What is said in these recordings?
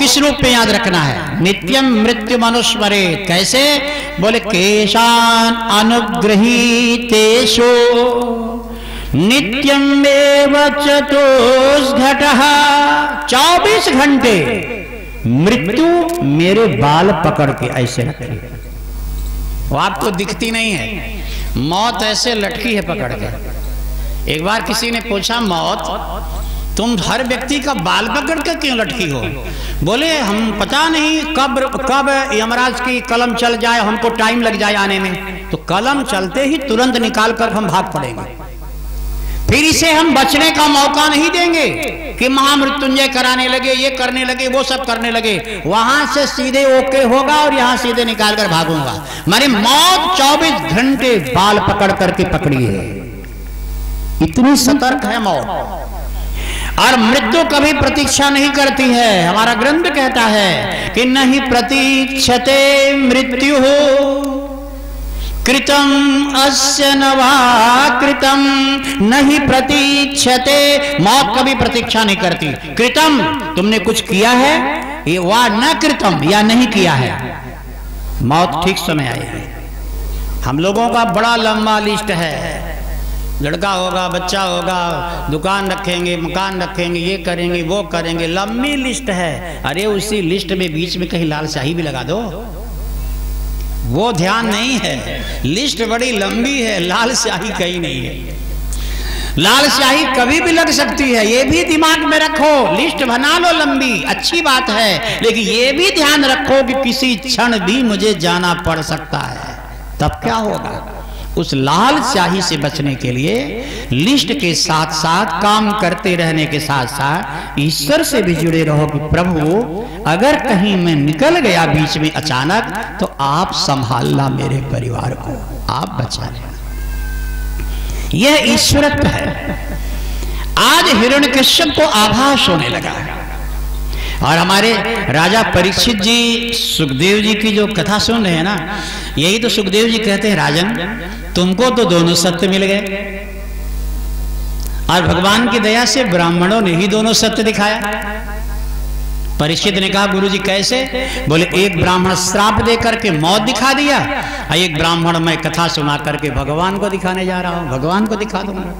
किस रूप में याद रखना है? नित्यम मृत्यु मनुस्मरे। कैसे? बोले केशान अनुगृहीतेषु नित्यम एव चतुष्घटः। 24 घंटे मृत्यु मेरे बाल पकड़ के ऐसे रखी है। वो आपको दिखती नहीं है, मौत ऐसे लटकी है पकड़ के। एक बार किसी ने पूछा, मौत तुम हर व्यक्ति का बाल पकड़ के क्यों लटकी हो? बोले हम पता नहीं कब यमराज की कलम चल जाए, हमको टाइम लग जाए आने में। तो कलम चलते ही तुरंत निकाल कर हम भाग पड़ेंगे, फिर इसे हम बचने का मौका नहीं देंगे कि महामृत्युंजय कराने लगे, ये करने लगे, वो सब करने लगे। वहां से सीधे ओके होगा और यहां सीधे निकाल कर भागूंगा। माने मौत 24 घंटे बाल पकड़ करके पकड़ी है, इतनी सतर्क है मौत। और मृत्यु कभी प्रतीक्षा नहीं करती है। हमारा ग्रंथ कहता है कि नहीं प्रतीक्षते मृत्यु कृतम अस्य नवा कृतम। नहीं प्रतीक्षते, मौत कभी प्रतीक्षा नहीं करती। कृतम तुमने कुछ किया है, ये वा न कृतम या नहीं किया है, मौत ठीक समय आएगी। हम लोगों का बड़ा लंबा लिस्ट है, लड़का होगा, बच्चा होगा, दुकान रखेंगे, मकान रखेंगे, ये करेंगे, वो करेंगे, लंबी लिस्ट है। अरे उसी लिस्ट में बीच में कहीं लाल स्याही भी लगा दो, वो ध्यान नहीं है। लिस्ट बड़ी लंबी है, लाल स्याही कहीं नहीं है। लाल स्याही कभी भी लग सकती है, ये भी दिमाग में रखो। लिस्ट बना लो लंबी, अच्छी बात है, लेकिन ये भी ध्यान रखो कि किसी क्षण भी मुझे जाना पड़ सकता है। तब क्या होगा? उस लाल स्याही से बचने के लिए लिस्ट के साथ साथ काम करते रहने के साथ साथ ईश्वर से भी जुड़े रहो कि प्रभु अगर कहीं मैं निकल गया बीच में अचानक, तो आप संभालना मेरे परिवार को, आप बचा लेना। यह ईश्वरत्व है। आज हिरण्यकश्यप को आभास होने लगा और हमारे राजा परीक्षित जी सुखदेव जी की जो कथा सुन रहे हैं ना, यही तो सुखदेव जी कहते हैं, राजन तुमको तो दोनों सत्य मिल गए और भगवान की दया से ब्राह्मणों ने ही दोनों सत्य दिखाया। परीक्षित ने कहा, गुरुजी कैसे? बोले एक ब्राह्मण श्राप दे करके मौत दिखा दिया और एक ब्राह्मण मैं कथा सुना करके भगवान को दिखाने जा रहा हूं, भगवान को दिखा दूंगा।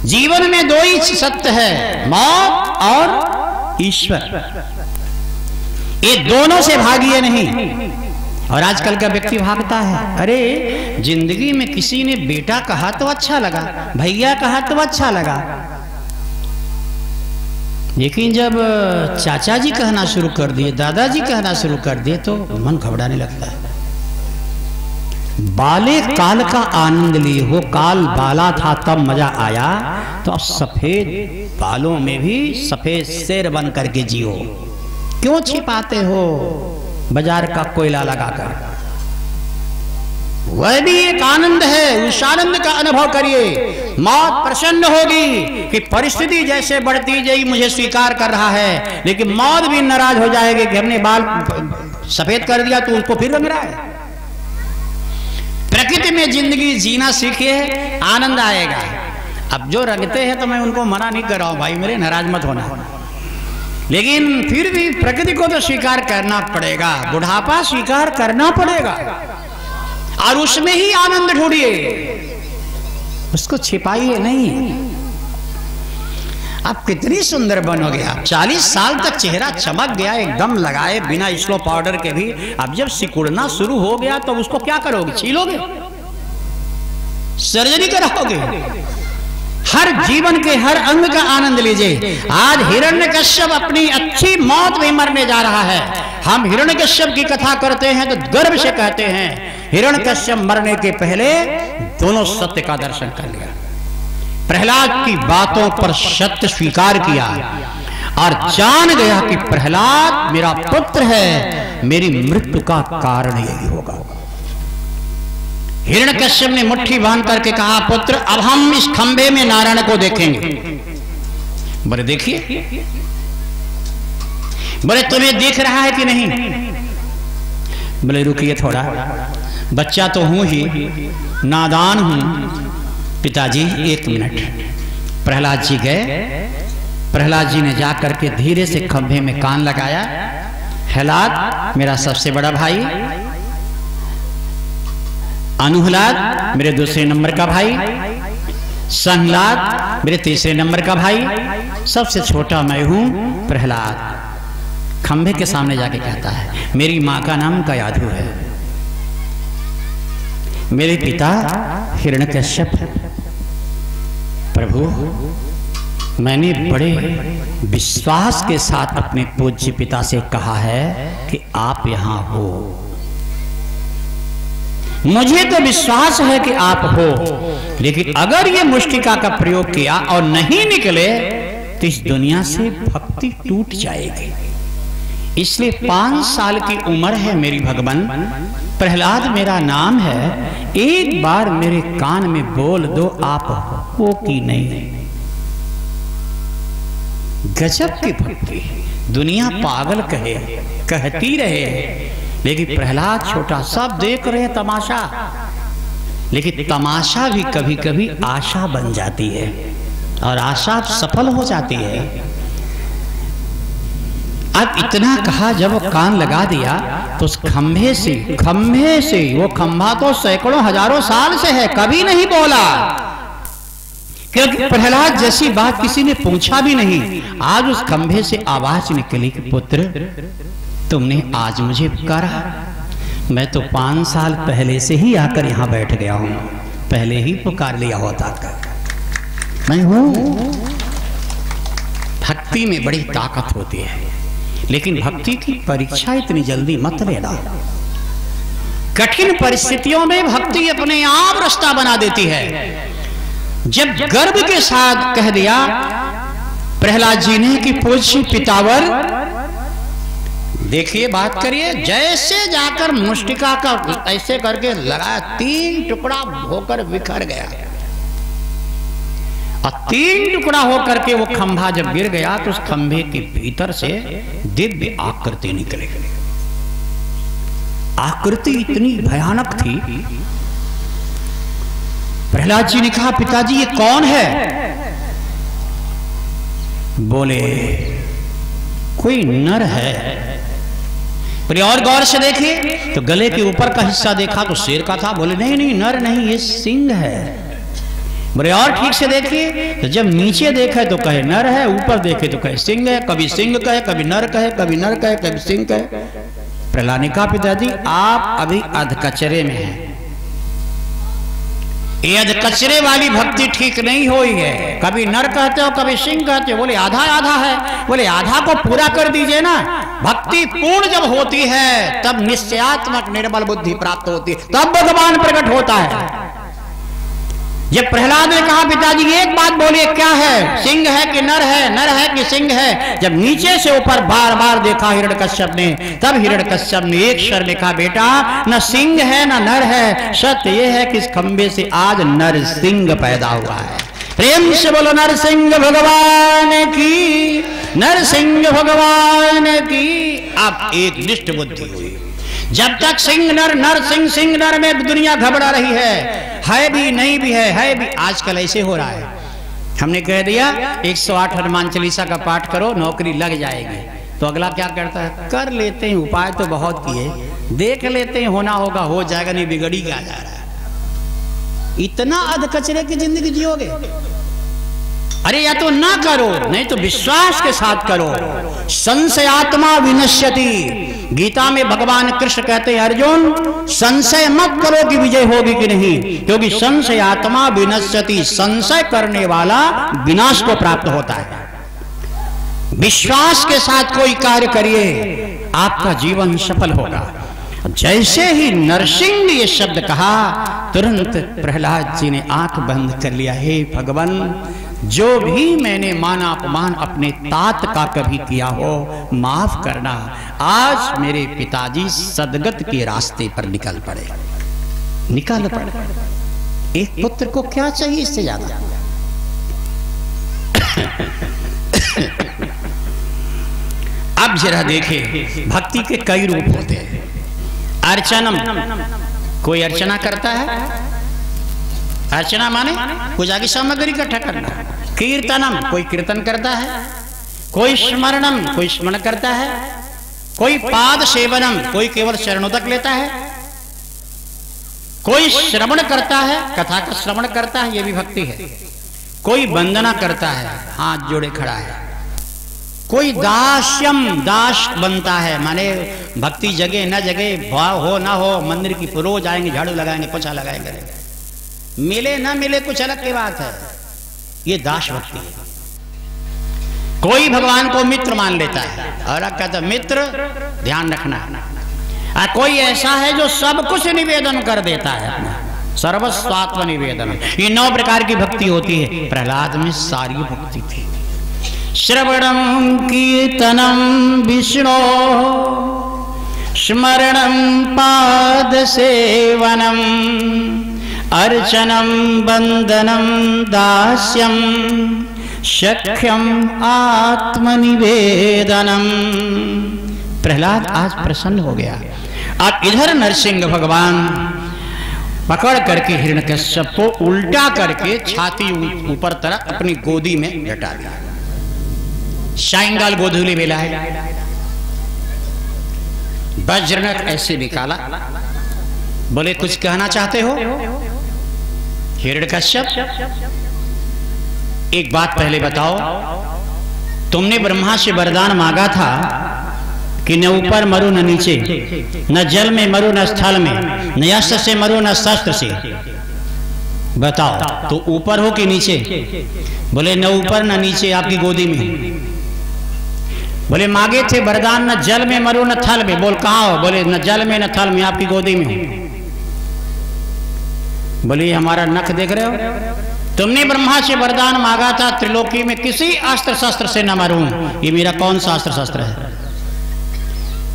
जीवन में दो ही सत्य है, मौत और ईश्वर। ये दोनों से भागिए नहीं। और आजकल का व्यक्ति भागता है, अरे जिंदगी में किसी ने बेटा कहा तो अच्छा लगा, भैया कहा तो अच्छा लगा, लेकिन जब चाचा जी कहना शुरू कर दिए, दादाजी कहना शुरू कर दिए, तो मन घबराने लगता है। बाले काल का आनंद लिए हो, काल बाला था तब मजा आया, तो अब सफेद बालों में भी सफेद शेर बन करके जियो। क्यों छिपाते हो बाजार का कोयला लगाकर? वह भी एक आनंद है, उस आनंद का अनुभव करिए। मौत प्रसन्न होगी कि परिस्थिति जैसे बढ़ती जाएगी मुझे स्वीकार कर रहा है, लेकिन मौत भी नाराज हो जाएगी कि हमने बाल सफेद कर दिया तो उसको फिर रंग रहा है। प्रकृति में जिंदगी जीना सीखिए, आनंद आएगा। अब जो रंगते हैं तो मैं उनको मना नहीं कर रहा हूं, भाई मेरे नाराज मत होना, लेकिन फिर भी प्रकृति को तो स्वीकार करना पड़ेगा, बुढ़ापा स्वीकार करना पड़ेगा और उसमें ही आनंद ढूंढिए, उसको छिपाइए नहीं। आप कितनी सुंदर बनोगे। आप 40 साल तक चेहरा चमक गया एकदम लगाए बिना स्लो पाउडर के भी, अब जब सिकुड़ना शुरू हो गया तो उसको क्या करोगे? छीलोगे, सर्जरी कराओगे। हर जीवन के हर अंग का आनंद लीजिए। आज हिरण्यकश्यप अपनी अच्छी मौत में मरने जा रहा है। हम हिरण्यकश्यप की कथा करते हैं तो गर्व से कहते हैं, हिरण्यकश्यप मरने के पहले दोनों सत्य का दर्शन कर लिया, प्रहलाद की बातों पर सत्य स्वीकार किया और जान गया कि प्रहलाद मेरा पुत्र है, मेरी मृत्यु का कारण यही होगा। हिरण्यकश्यप ने मुट्ठी बांध करके कहा, पुत्र अब हम इस खंभे में नारायण को देखेंगे। बोले देखिए, बोले तुम्हें दिख रहा है कि नहीं? बोले रुकिए थोड़ा, बच्चा तो हूं ही, नादान हूं। पिताजी 1 मिनट। प्रहलाद जी गए, प्रहलाद जी ने जाकर के धीरे से खंभे में कान लगाया। हलाद मेरा सबसे बड़ा भाई, अनुहलाद मेरे दूसरे नंबर का भाई, संहलाद मेरे तीसरे नंबर का भाई, सबसे छोटा मैं हूं प्रहलाद। खंभे के सामने जाके कहता है, मेरी मां का नाम कयाधु है, मेरे पिता हिरण्यकश्यप है। प्रभु मैंने बड़े विश्वास के साथ अपने पूज्य पिता से कहा है कि आप यहां हो, मुझे तो विश्वास है कि आप हो, लेकिन अगर ये मुष्टिका का प्रयोग किया और नहीं निकले तो इस दुनिया से भक्ति टूट जाएगी। इसलिए 5 साल की उम्र है मेरी भगवान, प्रहलाद मेरा नाम है, एक बार मेरे कान में बोल दो आप हो कि नहीं। गजब की भक्ति, दुनिया पागल कहे कहती रहे, लेकिन प्रहलाद छोटा, सब देख रहे हैं तमाशा, लेकिन तमाशा भी कभी कभी आशा बन जाती है और आशा सफल हो जाती है। अब इतना कहा, जब वो कान लगा दिया तो उस खंभे से वो खंभा तो सैकड़ों हजारों साल से है, कभी नहीं बोला, क्योंकि प्रहलाद जैसी बात किसी ने पूछा भी नहीं। आज उस खंभे से आवाज निकली कि पुत्र तुमने आज मुझे पुकारा, मैं तो 5 साल पहले से ही आकर यहां बैठ गया हूं, पहले ही पुकार लिया होता मैं हूं। भक्ति में बड़ी ताकत होती है, लेकिन भक्ति की परीक्षा इतनी जल्दी मत लेना। कठिन परिस्थितियों में भक्ति अपने आप रास्ता बना देती है। जब गर्व के साथ कह दिया प्रहलाद जी ने कि पूज्य पितावर, देखिए बात करिए, जैसे जाकर मुष्टिका का ऐसे करके लगाया, 3 टुकड़ा होकर बिखर गया, और 3 टुकड़ा होकर के वो खंभा जब गिर गया तो उस खंभे के भीतर से दिव्य आकृति निकली। आकृति इतनी भयानक थी, प्रहलाद जी ने कहा पिताजी ये कौन है? बोले कोई नर है। बोले और गौर से देखे तो गले के ऊपर का हिस्सा देखा तो शेर का था। बोले नहीं नहीं नर नहीं, ये सिंह है। बोले और ठीक से देखिए तो जब नीचे देखे तो कहे नर है, ऊपर देखे तो कहे सिंह है। कभी सिंह कहे, कभी नर कहे, कभी नर कहे, कभी सिंह कहे। प्रहलाद ने कहा पिताजी आप अभी अधकचरे में हैं, ये अधकचरे वाली भक्ति ठीक नहीं हुई है। कभी नर कहते हो कभी सिंह कहते हो। बोले आधा आधा है। बोले आधा को पूरा कर दीजिए ना। भक्ति पूर्ण जब होती है तब निश्चयात्मक निर्मल बुद्धि प्राप्त होती है, तब भगवान प्रकट होता है। जब प्रहलाद ने कहा पिताजी एक बात बोलिए क्या है, सिंह है कि नर है, नर है कि सिंह है? जब नीचे से ऊपर बार बार देखा हिरण्यकश्यप ने, तब हिरण्यकश्यप ने एक स्वर में कहा बेटा न सिंह है न नर है, सत्य ये है कि इस खंबे से आज नर सिंह पैदा हुआ है। प्रेम से बोलो नरसिंह भगवान की, नरसिंह भगवान की। अब एक निष्ठ बुद्धि हुई। जब तक सिंह नर नर सिंह सिंह नर में दुनिया घबरा रही है भी नहीं भी है भी। आजकल ऐसे हो रहा है, हमने कह दिया 108 हनुमान चालीसा का पाठ करो नौकरी लग जाएगी, तो अगला क्या करता है, कर लेते हैं, उपाय तो बहुत किए, देख लेते हैं होना होगा हो जाएगा, नहीं बिगड़ी क्या जा रहा है। इतना अधकचरे की जिंदगी जियोगे? अरे या तो ना करो नहीं तो विश्वास के साथ करो। संशयात्मा विनश्यति। गीता में भगवान कृष्ण कहते हैं अर्जुन संशय मत करो कि विजय होगी कि नहीं, क्योंकि संशयात्मा विनश्यति, संशय करने वाला विनाश को प्राप्त होता है। विश्वास के साथ कोई कार्य करिए आपका जीवन सफल होगा। जैसे ही नरसिंह ने ये शब्द कहा तुरंत प्रहलाद जी ने आंख बंद कर लिया। हे भगवान जो भी मैंने मान अपमान अपने तात का कभी किया हो माफ करना। आज मेरे पिताजी सदगत के रास्ते पर निकल पड़े, निकल पड़े। एक पुत्र को क्या चाहिए इससे ज्यादा? अब जरा देखे भक्ति के कई रूप होते हैं। अर्चनम, कोई अर्चना करता है, अर्चना माने पूजा की सामग्री इकट्ठा करना। कीर्तनम, कोई कीर्तन करता है। कोई स्मरणम, कोई स्मरण करता है, कोई पाद सेवनम, कोई केवल चरणों तक लेता है, कोई श्रवण करता है, कथा का श्रवण करता है, यह भी भक्ति है, कोई वंदना करता है, हाथ जोड़े खड़ा है, कोई दास्यम, दास बनता है, माने भक्ति जगे न जगे, भाव हो ना हो, मंदिर की रोज आएंगे, झाड़ू लगाएंगे, पोछा लगाएंगे, मिले ना मिले कुछ अलग की बात है, ये दास भक्ति है। कोई भगवान को मित्र मान लेता है और कहता मित्र ध्यान रखना, कोई ऐसा है जो सब कुछ निवेदन कर देता है, सर्वस्वात्म निवेदन। ये 9 प्रकार की भक्ति होती है। प्रहलाद में सारी भक्ति थी। श्रवणम कीर्तनम विष्णु, स्मरणम पाद सेवनम, अर्चनम वंदनम दास्यम, सख्यम आत्मनिवेदनम। प्रहलाद आज प्रसन्न हो गया। अब इधर नरसिंह भगवान पकड़ करके हिरण्यकश्यप को उल्टा करके छाती ऊपर तरफ अपनी गोदी में लटा दिया। सायंकाल गोधूली बेला है, वज्रनख ऐसे निकाला, बोले कुछ कहना चाहते हो हिरण्यकश्यप? एक बात पहले बताओ, तुमने ब्रह्मा से वरदान मांगा था कि न ऊपर मरो न नीचे, न जल में मरो न स्थल में, न अस्त्र से मरो न शस्त्र से। बताओ तो ऊपर हो कि नीचे? बोले न ऊपर न नीचे, आपकी गोदी में। बोले मांगे थे वरदान न जल में मरो न थल में। बोल कहाँ हो? बोले न जल में न थल में, आपकी गोदी में। बोले हमारा नख देख रहे हो? तुमने ब्रह्मा से वरदान मांगा था त्रिलोकी में किसी अस्त्र शस्त्र से न मरूं। ये मेरा कौन सा अस्त्र शस्त्र है?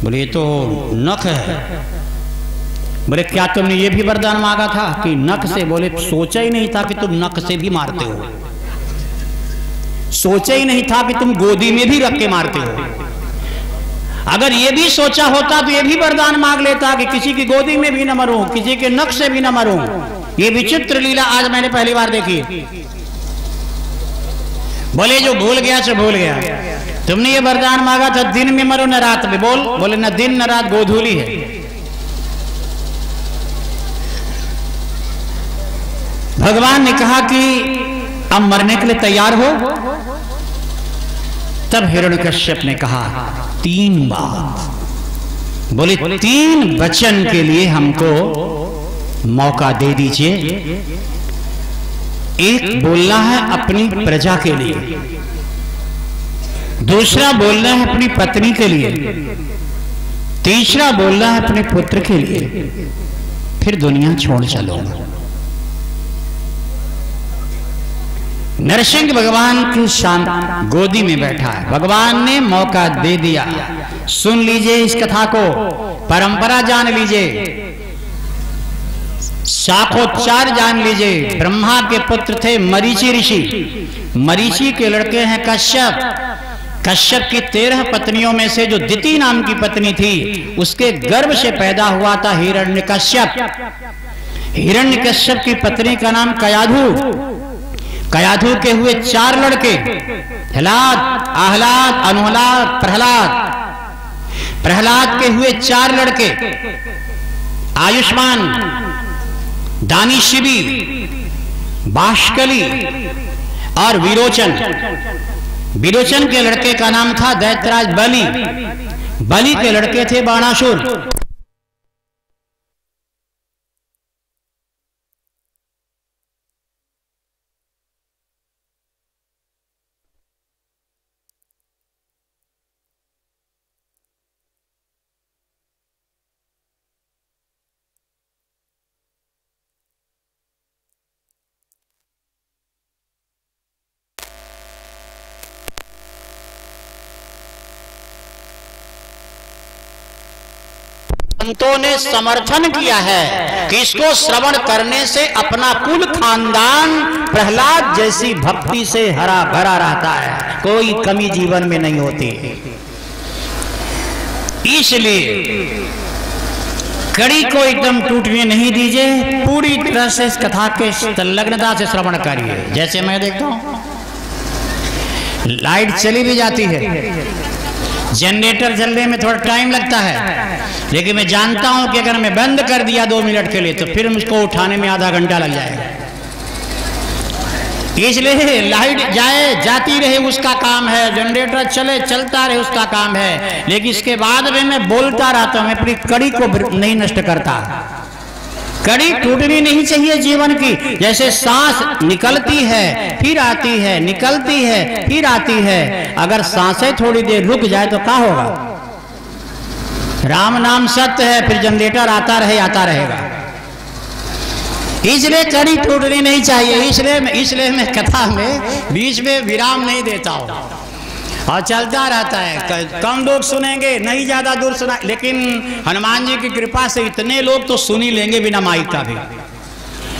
बोले ये तो नख है। बोले क्या तुमने ये भी वरदान मांगा था कि नख से? बोले सोचा ही नहीं था कि तुम नख से भी मारते हो, सोचा ही नहीं था कि तुम गोदी में भी रख के मारते हो। अगर ये भी सोचा होता तो ये भी वरदान मांग लेता कि किसी की गोदी में भी न मरूं, किसी के नख से भी न मरूं। ये विचित्र लीला आज मैंने पहली बार देखी। बोले जो भूल गया सो भूल गया। तुमने ये वरदान मांगा था दिन में मरो न रात में। बोले न दिन न रात, गोधूली है। भगवान ने कहा कि अब मरने के लिए तैयार हो। तब हिरण्यकश्यप ने कहा 3 बात। बोले 3 वचन के लिए हमको मौका दे दीजिए। एक बोलना है अपनी प्रजा के लिए, दूसरा बोलना है अपनी पत्नी के लिए, तीसरा बोलना है अपने पुत्र के लिए, फिर दुनिया छोड़ चलूंगा। नरसिंह भगवान की शांत गोदी में बैठा है। भगवान ने मौका दे दिया। सुन लीजिए इस कथा को, परंपरा जान लीजिए, शाखोच्चार जान लीजिए। ब्रह्मा के पुत्र थे मरीचि ऋषि, मरीचि के लड़के हैं कश्यप। कश्यप की 13 पत्नियों में से जो दिति नाम की पत्नी थी, उसके गर्भ से पैदा हुआ था हिरण्यकश्यप। हिरण्यकश्यप की पत्नी का नाम कयाधु। कयाधु के हुए 4 लड़के, प्रहलाद, आहलाद, अनुहलाद, प्रहलाद। प्रहलाद के हुए 4 लड़के, आयुष्मान, दानीशिबी, बाष्कली और विरोचन। विरोचन के लड़के का नाम था दैत्यराज बलि। बलि के लड़के थे बाणासुर। संतों ने समर्थन किया है कि इसको श्रवण करने से अपना कुल खानदान प्रहलाद जैसी भक्ति से हरा भरा रहता है, कोई कमी जीवन में नहीं होती। इसलिए कड़ी को एकदम टूटने नहीं दीजिए, पूरी तरह से इस कथा के संलग्नता से श्रवण करिए। जैसे मैं देखता हूं लाइट चली भी जाती है, जनरेटर चलने में थोड़ा टाइम लगता है, लेकिन मैं जानता हूं कि अगर मैं बंद कर दिया 2 मिनट के लिए तो फिर मुझको उठाने में आधा घंटा लग जाएगा। इसलिए लाइट जाए जाती रहे उसका काम है, जनरेटर चले चलता रहे उसका काम है, लेकिन इसके बाद में मैं बोलता रहता हूं, मैं अपनी कड़ी को नहीं नष्ट करता। कड़ी टूटनी नहीं चाहिए जीवन की। जैसे सांस निकलती है फिर आती है, निकलती है फिर आती है, अगर सांसें थोड़ी देर रुक जाए तो क्या होगा? राम नाम सत्य है, फिर जनरेटर आता रहेगा। इसलिए कड़ी टूटनी नहीं चाहिए। इसलिए मैं कथा में बीच में विराम नहीं देता हूं और चलता रहता है। कम लोग सुनेंगे, नहीं ज्यादा दूर सुना, लेकिन हनुमान जी की कृपा से इतने लोग तो सुन ही लेंगे बिना माइक का भी।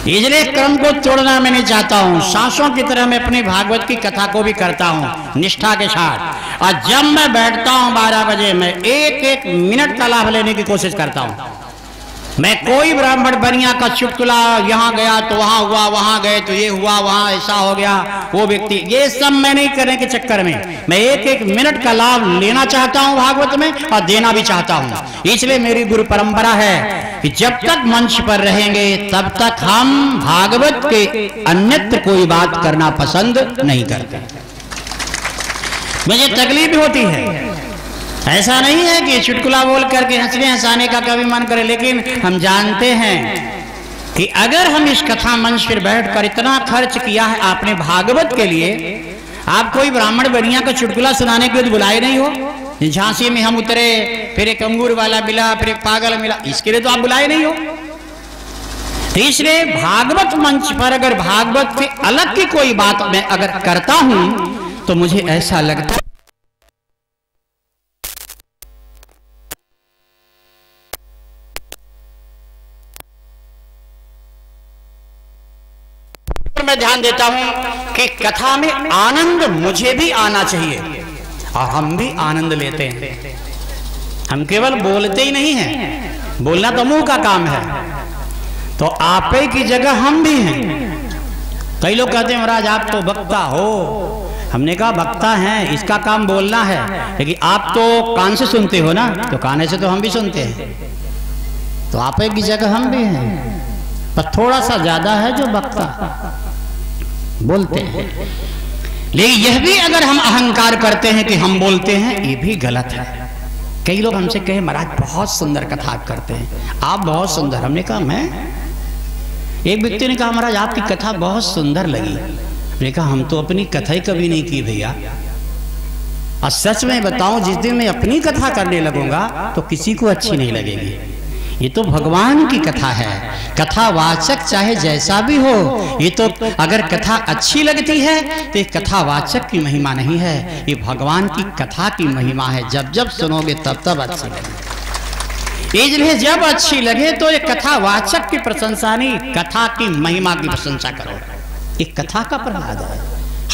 इसलिए क्रम को तोड़ना मैं नहीं चाहता हूं। सांसों की तरह मैं अपनी भागवत की कथा को भी करता हूं निष्ठा के साथ। और जब मैं बैठता हूं 12 बजे, मैं एक मिनट का लाभ लेने की कोशिश करता हूं। मैं कोई ब्राह्मण बनिया का चुटकुला, यहाँ गया तो वहां हुआ, वहां गए तो ये हुआ, वहां ऐसा हो गया, वो व्यक्ति, ये सब मैं नहीं करने के चक्कर में मैं एक मिनट का लाभ लेना चाहता हूं भागवत में और देना भी चाहता हूं। इसलिए मेरी गुरु परंपरा है कि जब तक मंच पर रहेंगे तब तक हम भागवत के अन्यत्र कोई बात करना पसंद नहीं करते। मुझे तकलीफ भी होती है, ऐसा नहीं है कि चुटकुला बोल करके हंसने हंसाने का कभी मन करे, लेकिन हम जानते हैं कि अगर हम इस कथा मंच पर बैठकर इतना खर्च किया है आपने भागवत के लिए, आप कोई ब्राह्मण बनिया का चुटकुला सुनाने के लिए बुलाए नहीं हो। झांसी में हम उतरे, फिर एक अंगूर वाला मिला, फिर एक पागल मिला, इसके लिए तो आप बुलाए नहीं हो। इसलिए भागवत मंच पर अगर भागवत से अलग की कोई बात मैं अगर करता हूं तो मुझे ऐसा लगता है मैं ध्यान देता हूं कि कथा में आनंद मुझे भी आना चाहिए और हम भी आनंद लेते हैं। हम केवल बोलते ही नहीं हैं, बोलना तो मुंह का काम है, तो आपे की जगह हम भी हैं। कई लोग कहते हैं महाराज आप तो वक्ता हो। हमने कहा वक्ता हैं, इसका काम बोलना है, लेकिन आप तो कान से सुनते हो ना, तो कान से तो हम भी सुनते हैं, तो आपे की जगह हम भी हैं, पर थोड़ा सा ज्यादा है जो वक्ता बोलते हैं। लेकिन यह भी अगर हम अहंकार करते हैं कि हम बोलते हैं, ये भी गलत है। कई लोग हमसे कहे महाराज बहुत सुंदर कथा करते हैं, आप बहुत सुंदर। हमने कहा मैं, एक व्यक्ति ने कहा महाराज आपकी कथा बहुत सुंदर लगी। मैंने कहा हम तो अपनी कथा ही कभी नहीं की भैया, और सच में बताऊं जिस दिन मैं अपनी कथा करने लगूंगा तो किसी को अच्छी नहीं लगेगी। ये तो भगवान की कथा है, कथावाचक चाहे जैसा भी हो, ये तो अगर कथा अच्छी लगती है तो ये कथावाचक की महिमा नहीं है, ये भगवान की कथा की महिमा है। जब जब सुनोगे तब तब अच्छी लगे। इसलिए जब अच्छी लगे तो ये कथावाचक की प्रशंसा नहीं, कथा की महिमा की प्रशंसा करो। ये कथा का प्रहलाद है,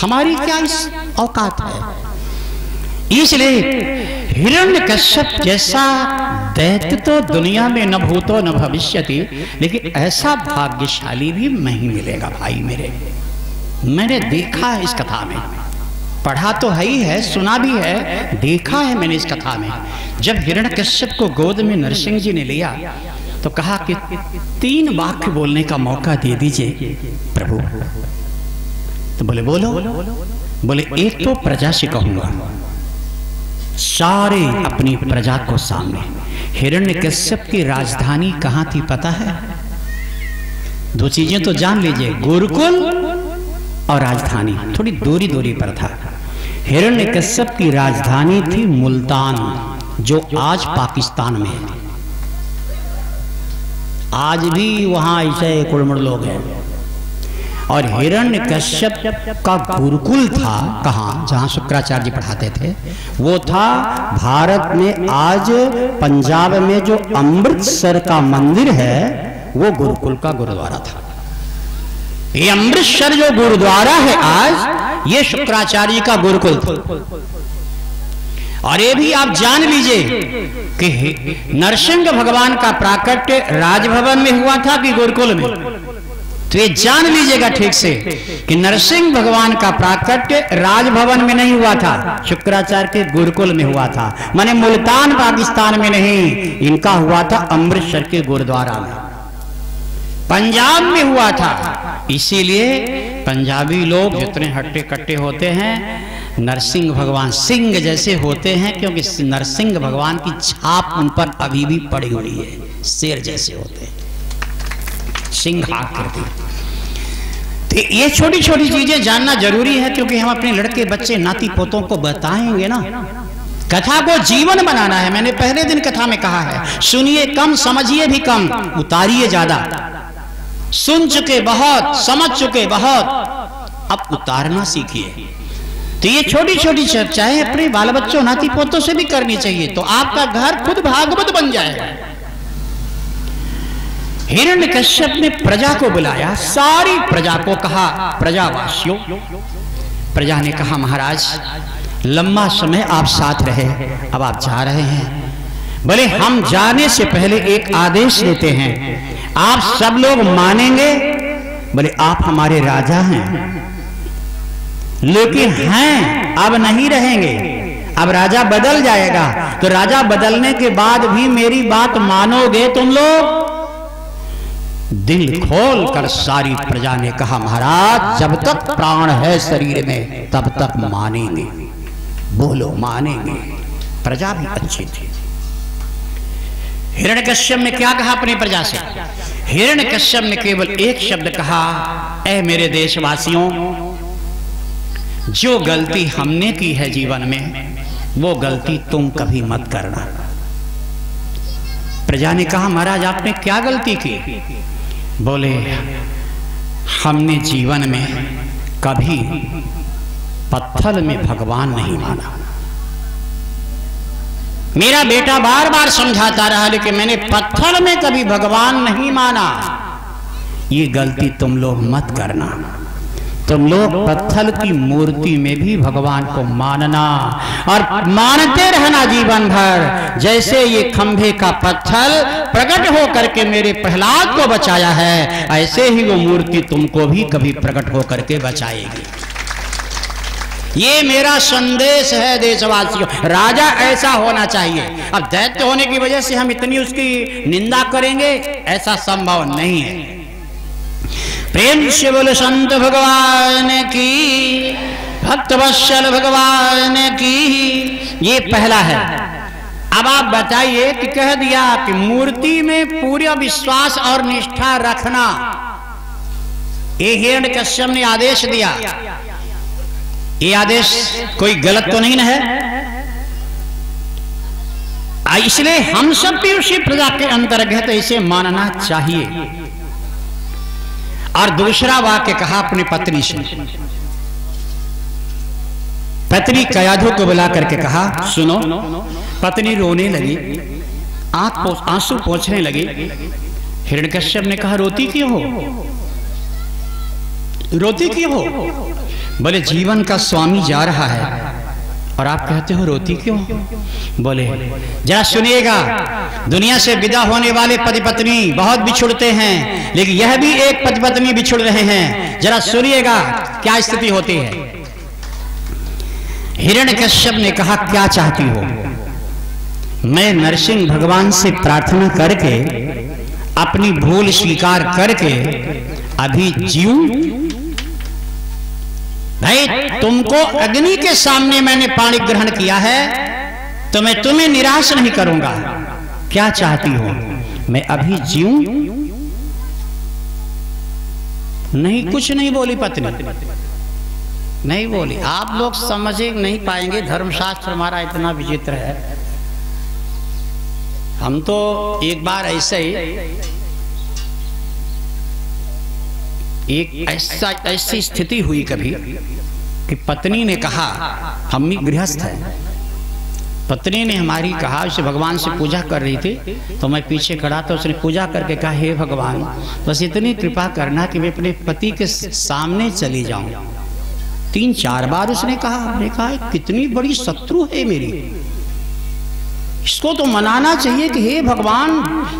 हमारी क्या इस औकात है। इसलिए हिरण्यकश्यप जैसा दैत्य तो दुनिया में न भूतो न भविष्यति, लेकिन ऐसा भाग्यशाली भी नहीं मिलेगा भाई मेरे। मैंने देखा है इस कथा में, पढ़ा तो है ही है, सुना भी है, देखा है मैंने इस कथा में। जब हिरण्यकश्यप को गोद में नरसिंह जी ने लिया तो कहा कि 3 वाक्य बोलने का मौका दे दीजिए प्रभु। तो बोले बोलो। बोले एक तो प्रजा से कहूंगा, सारे अपनी प्रजा को सामने। हिरण्यकश्यप की राजधानी कहां थी पता है? 2 चीजें तो जान लीजिए, गुरुकुल और राजधानी थोड़ी दूरी दूरी पर था। हिरण्यकश्यप की राजधानी थी मुल्तान, जो आज पाकिस्तान में है। आज भी वहां ऐसे कुड़मुड़ लोग हैं। और हिरण्यकश्यप का गुरुकुल था कहाँ? जहाँ शुक्राचार्य जी पढ़ाते थे, वो था भारत में आज पंजाब में जो अमृतसर का मंदिर है, वो गुरुकुल का गुरुद्वारा था। ये अमृतसर जो गुरुद्वारा है आज, ये शुक्राचार्य का गुरुकुल था। और ये भी आप जान लीजिए कि नरसिंह भगवान का प्राकट्य राजभवन में हुआ था कि गुरुकुल में? तो ये जान लीजिएगा ठीक से कि नरसिंह भगवान का प्राकट्य राजभवन में नहीं हुआ था, शुक्राचार्य के गुरुकुल में हुआ था। माने मुल्तान पाकिस्तान में नहीं, इनका हुआ था अमृतसर के गुरुद्वारा में, पंजाब में हुआ था। इसीलिए पंजाबी लोग जितने हट्टे कट्टे होते हैं, नरसिंह भगवान सिंह जैसे होते हैं, क्योंकि नरसिंह भगवान की छाप उन पर अभी भी पड़ी हुई है, शेर जैसे होते हैं, सिंह आकृति। तो ये छोटी छोटी चीजें जानना जरूरी है, क्योंकि हम अपने लड़के बच्चे नाती पोतों को बताएंगे ना। कथा को जीवन बनाना है। मैंने पहले दिन कथा में कहा है, सुनिए कम, समझिए भी कम, उतारिए ज्यादा। सुन चुके बहुत, समझ चुके बहुत, अब उतारना सीखिए। तो ये छोटी छोटी चर्चाएं अपने बाल बच्चों नाती पोतों से भी करनी चाहिए, तो आपका घर खुद भागवत बन जाएगा। हिरण्यकश्यप ने प्रजा को बुलाया, सारी प्रजा को कहा, प्रजावासियों। प्रजा ने कहा, महाराज लंबा समय आप साथ रहे, अब आप जा रहे हैं। बोले हम जाने से पहले एक आदेश देते हैं, आप सब लोग मानेंगे? बोले आप हमारे राजा हैं, लेकिन हैं अब नहीं रहेंगे, अब राजा बदल जाएगा। तो राजा बदलने के बाद भी मेरी बात मानोगे तुम लोग? दिल खोल कर सारी प्रजा ने कहा, महाराज जब तक प्राण है शरीर में तब तक मानेंगे। बोलो मानेंगे। प्रजा भी अच्छी थी। हिरण्यकश्यप ने क्या कहा अपनी प्रजा से? हिरण्यकश्यप ने केवल एक शब्द कहा, ऐ मेरे देशवासियों, जो गलती हमने की है जीवन में, वो गलती तुम कभी मत करना। प्रजा ने कहा, महाराज आपने क्या गलती की? बोले हमने जीवन में कभी पत्थर में भगवान नहीं माना। मेरा बेटा बार बार समझाता रहा, लेकिन मैंने पत्थर में कभी भगवान नहीं माना। ये गलती तुम लोग मत करना। तुम लोग पत्थर की मूर्ति में भी भगवान को मानना और मानते रहना जीवन भर। जैसे ये खंभे का पत्थर प्रकट हो करके मेरे प्रहलाद को बचाया है, ऐसे ही वो मूर्ति तुमको भी कभी प्रकट हो करके बचाएगी। ये मेरा संदेश है देशवासियों। राजा ऐसा होना चाहिए। अब दैत्य होने की वजह से हम इतनी उसकी निंदा करेंगे, ऐसा संभव नहीं है। प्रेम से बोले संत भगवान की, भक्त वत्सल भगवान की। ये पहला है। अब आप बताइए कि कह दिया कि मूर्ति में पूरा विश्वास और निष्ठा रखना, ये हिरण्यकश्यप ने आदेश दिया। ये आदेश कोई गलत तो नहीं ना है? इसलिए हम सब भी उसी प्रजा के अंतर्गत इसे मानना चाहिए। और दूसरा वाक्य कहा अपनी पत्नी से। पत्नी कयाधु को बुला करके कहा, सुनो। पत्नी रोने लगी, आंसू पोंछने लगी। हिरण्यकश्यप ने कहा, रोती क्यों हो? रोती क्यों हो? बोले जीवन का स्वामी जा रहा है और आप कहते हो रोती क्यों? बोले जरा सुनिएगा, दुनिया से विदा होने वाले पति पत्नी बहुत बिछुड़ते हैं, लेकिन यह भी एक पति पत्नी बिछुड़ रहे हैं। जरा सुनिएगा क्या स्थिति होती है। हिरण्यकश्यप ने कहा, क्या चाहती हो? मैं नरसिंह भगवान से प्रार्थना करके, अपनी भूल स्वीकार करके अभी जीऊं? भाई तुमको अग्नि के सामने मैंने पानी ग्रहण किया है, तो मैं तुम्हें निराश नहीं करूंगा। क्या चाहती हो? मैं अभी जीऊं? नहीं, कुछ नहीं बोली पत्नी, नहीं बोली। आप लोग समझे नहीं पाएंगे, धर्मशास्त्र हमारा इतना विचित्र है। हम तो एक बार ऐसे ही एक ऐसी स्थिति हुई कभी कि पत्नी ने कहा, हम भी गृहस्थ हैं, पत्नी ने हमारी कहा, उसे भगवान से पूजा कर रही थी, तो मैं पीछे खड़ा था। उसने पूजा करके कहा, हे भगवान बस इतनी कृपा करना कि मैं अपने पति के सामने चली जाऊं। 3-4 बार उसने कहा। हमने कहा कितनी बड़ी शत्रु है मेरी, इसको तो मनाना चाहिए कि हे भगवान,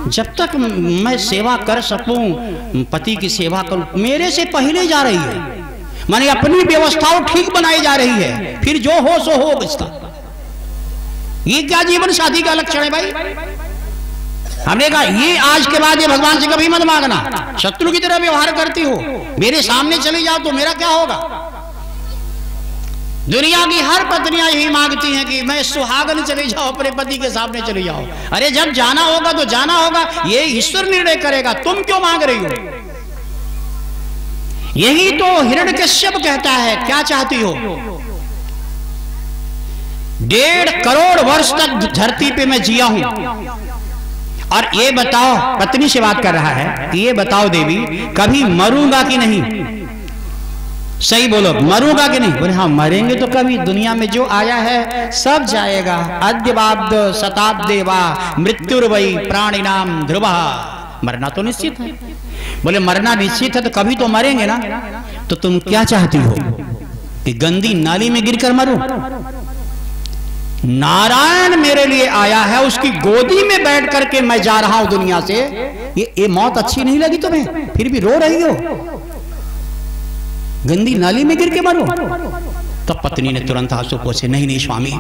जब तक मैं सेवा कर सकूं, पति की सेवा करूं, मेरे से पहले जा रही है, माने अपनी व्यवस्थाओं ठीक बनाई जा रही है, फिर जो हो सो हो इसका। ये क्या जीवन साथी का लक्षण है भाई? हमने कहा ये आज के बाद ये भगवान से कभी मत मांगना, शत्रु की तरह व्यवहार करती हो, मेरे सामने चले जाओ तो मेरा क्या होगा। दुनिया की हर पत्नियां यही मांगती हैं कि मैं सुहागन चले जाओ, अपने पति के सामने चले जाओ। अरे जब जाना होगा तो जाना होगा, ये ईश्वर निर्णय करेगा, तुम क्यों मांग रही हो? यही तो हिरण्यकश्यप कहता है, क्या चाहती हो? 1.5 करोड़ वर्ष तक धरती पे मैं जिया हूं, और ये बताओ, पत्नी से बात कर रहा है, ये बताओ देवी, कभी मरूंगा कि नहीं? सही बोलो, मरूंगा कि नहीं? बोले हाँ मरेंगे तो कभी, दुनिया में जो आया है सब जाएगा। अद्यवाब्द शताब्दे वा मृत्युर्वै प्राणिनाम ध्रुवः, मरना तो निश्चित है। बोले मरना निश्चित है तो कभी तो मरेंगे ना, तो तुम क्या चाहती हो कि गंदी नाली में गिरकर मरूं? नारायण मेरे लिए आया है, उसकी गोदी में बैठ करके मैं जा रहा हूं दुनिया से, ये मौत अच्छी नहीं लगी तुम्हें? फिर भी रो रही हो, गंदी नाली में गिर के मरो। तो पत्नी ने तुरंत आंसू पोंछे, नहीं नहीं स्वामी।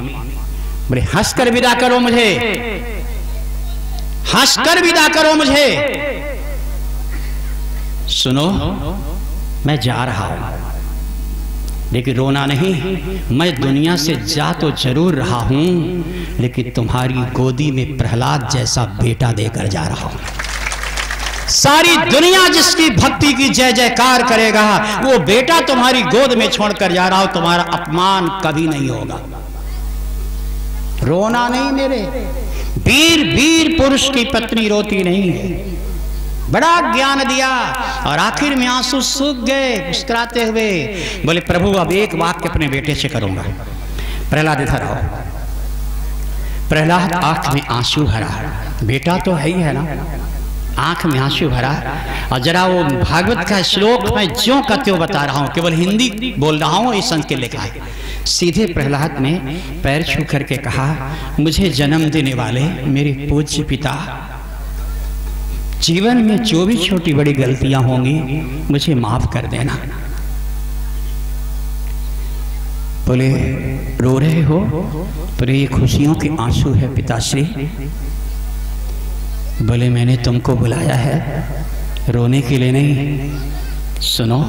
बोले हंसकर विदा करो मुझे, हंसकर विदा करो मुझे। सुनो, मैं जा रहा हूं, लेकिन रोना नहीं, मैं दुनिया से जा तो जरूर रहा हूं, लेकिन तुम्हारी गोदी में प्रहलाद जैसा बेटा देकर जा रहा हूं। सारी दुनिया जिसकी भक्ति की जय जयकार करेगा, वो बेटा तुम्हारी गोद में छोड़कर जा रहा हूं, तुम्हारा अपमान कभी नहीं होगा। रोना नहीं मेरे वीर, वीर पुरुष की पत्नी रोती नहीं है। बड़ा ज्ञान दिया और आखिर में आंसू सूख गए मुस्कुराते हुए। बोले प्रभु अब एक वाक्य अपने बेटे से करूंगा। प्रहलाद इधर आओ। प्रहलाद आंख में आंसू भरा, बेटा तो है ही है ना, आंख में आंसू भरा, और जरा वो भागवत का श्लोक मैं ज्यों का त्यों बता रहा हूं, केवल हिंदी बोल रहा हूं, इस संत के लिखा है। सीधे प्रहलाद ने पैर छू करके कहा, मुझे जन्म देने वाले मेरे पूज्य पिता, जीवन में जो भी छोटी बड़ी गलतियां होंगी मुझे माफ कर देना। बोले रो रहे हो? बोले ये खुशियों के आंसू है पिताश्री। बोले मैंने तुमको बुलाया है रोने के लिए नहीं। सुनो,